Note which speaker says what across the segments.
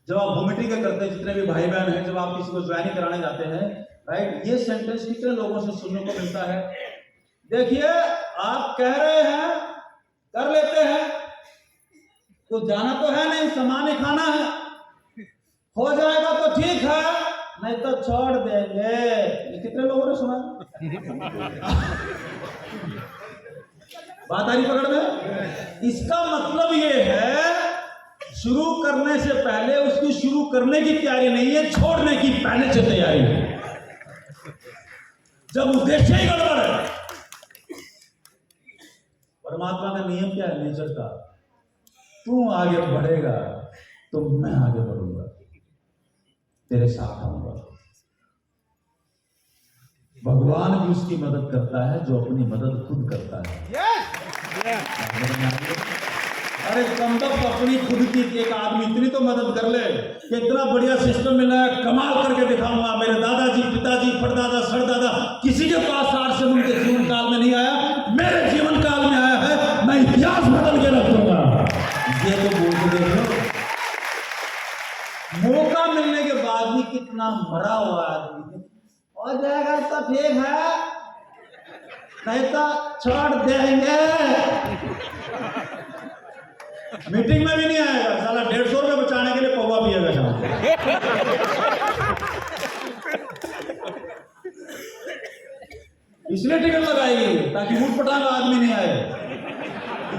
Speaker 1: जब आप वोमिटिंग करते हैं, जितने भी भाई बहन हैं, जब आप किसी को ज्वाइनिंग कराने जाते हैं, राइट, ये सेंटेंस कितने लोगों से सुनने को मिलता है? देखिए, आप कह रहे हैं, कर लेते हैं, तो जाना तो है नहीं, सामान ही खाना है, हो जाएगा तो ठीक है, नहीं तो छोड़ देंगे। ये कितने लोगों ने सुना? बात आ रही पकड़ में? इसका मतलब ये है, शुरू करने से पहले उसकी शुरू करने की तैयारी नहीं है, छोड़ने की पहले से तैयारी है। जब उद्देश्य ही गड़बड़ है। परमात्मा का नियम क्या है नेचर का? तू आगे बढ़ेगा तो मैं आगे बढ़ूंगा, तेरे साथ आऊंगा। भगवान भी उसकी मदद करता है जो अपनी मदद खुद करता है। अरे कम तक अपनी खुद की एक आदमी इतनी तो मदद कर ले कि इतना बढ़िया सिस्टम मिला है, कमाल करके दिखाऊंगा। मेरे दादाजी, पिताजी, परदादा, सरदादा किसी के पास सार से उनके जीवन काल में नहीं आया, मेरे जीवन काल में आया है, मैं इतिहास बदल के रख दूंगा। ये तो बोल के देखो, मौका मिलने के बाद भी कितना मरा हुआ आदमी, हो जाएगा तो ठीक है, नहीं तो छोड़ देंगे। मीटिंग में भी नहीं आएगा साला, 150 रुपये बचाने के लिए पौवा पिएगा शाम को। इसलिए टिकट लगाएगी ताकि ऊट पटांग आदमी नहीं आए।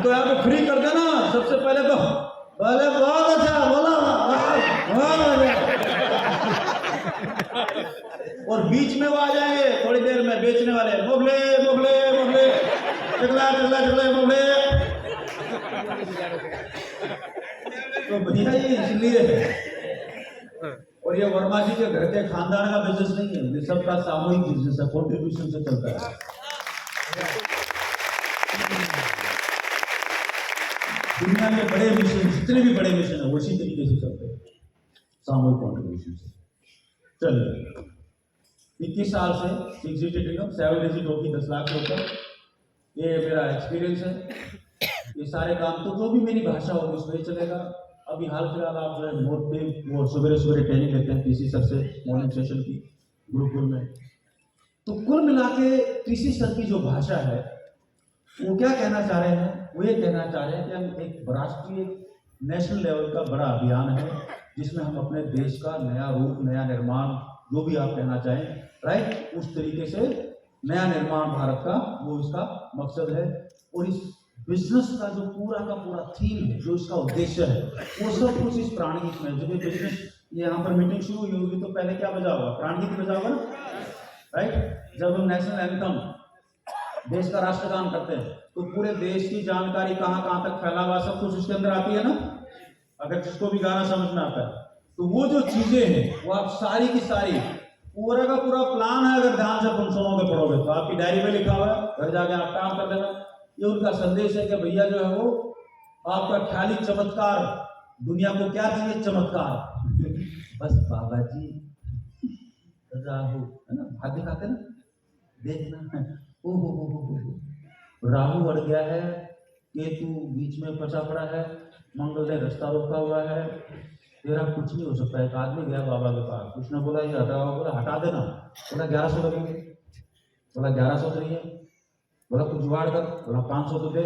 Speaker 1: तो यहाँ पे फ्री कर देना सबसे पहले तो, पहले बहुत अच्छा बोला, बहुत अच्छा। और बीच में वो आ जाएंगे थोड़ी देर में बेचने वाले, मोगले मोगले मोगले, चकला चकला चकला मोगले। तो भैया ये इसलिए है। और ये वर्मा जी के घर के खानदान का बिजनेस नहीं है, ये सबका सामूहिक बिजनेस है, कॉन्ट्रीब्यूशन से चलता है। दुनिया के बड़े मिशन, जितने भी बड़े मिशन है वो इसी तरीके से चलते हैं, सामूहिक कॉन्ट्रीब्यूशन से। चलिए, 21 साल से 6 डिजिट इनकम, 7 डिजिट होगी 10 लाख के ऊपर, ये मेरा एक्सपीरियंस है। ये सारे काम तो जो भी मेरी भाषा होगी उसमें चलेगा। अभी हाल फिलहाल आप जो है मोटिव वो सवेरे ट्रेनिंग लेते हैं टीसी सर से, मॉर्निंग सेशन की गुरुकुल में। तो कुल मिला के टीसी सर की जो भाषा है वो क्या कहना चाह रहे हैं? वो ये कहना चाह रहे हैं कि हम एक राष्ट्रीय नेशनल लेवल का बड़ा अभियान है जिसमें हम अपने देश का नया रूप, नया निर्माण, जो भी आप कहना चाहें, राइट, उस तरीके से नया निर्माण भारत का, वो इसका मकसद है। और इस बिजनेस का जो पूरा का पूरा थीम है, जो इसका उद्देश्य है, वो सब कुछ इस प्राणगीत में। जब ये बिजनेस यहाँ पर मीटिंग शुरू हुई होगी तो पहले क्या बजा होगा? प्राणगीत बजा होगा ना, राइट। जब हम नेशनल एंथम, देश का राष्ट्रगान करते हैं तो पूरे देश की जानकारी कहाँ कहाँ तक फैला हुआ सब कुछ उसके अंदर आती है ना, अगर जिसको भी गाना समझ में आता है। तो वो जो चीजें हैं वो आप सारी की सारी, पूरा का पूरा प्लान है, अगर ध्यान से तुम सुनोगे पढ़ोगे तो आपकी डायरी में लिखा हुआ है, घर जाके आप काम कर लेना। ये उनका संदेश है कि भैया जो है वो आपका ख्याली चमत्कार, दुनिया को क्या चाहिए? चमत्कार। बस बाबा जी राहु है ना, हाथ दिखाते ना, देखना, ओ राहु अड़ गया है, केतु बीच में फंसा पड़ा है, मंगल ने रास्ता रोका हुआ है, तेरा कुछ नहीं हो सकता। एक आदमी गया बाबा के पास, उसने बोला ये हटा, बोला हटा देना, बोला 1100 लगेंगे, बोला 1100 तो नहीं है, बोला कुछ जुगाड़ कर, बोला 500 तो दे,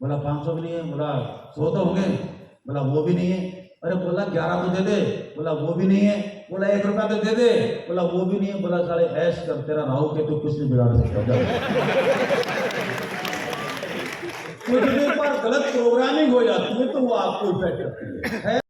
Speaker 1: बोला 500 भी नहीं है, बोला 100 तो होंगे, बोला वो भी नहीं है, अरे बोला 11 तो दे दे, बोला वो भी नहीं है, बोला 1 रुपया तो दे दे, बोला वो भी नहीं है, बोला साले ऐश कर, तेरा राहु के तो कुछ नहीं बिगाड़ सकता। तो जब एक बार गलत प्रोग्रामिंग हो जाती है तो वो आपको इफेक्ट करती है।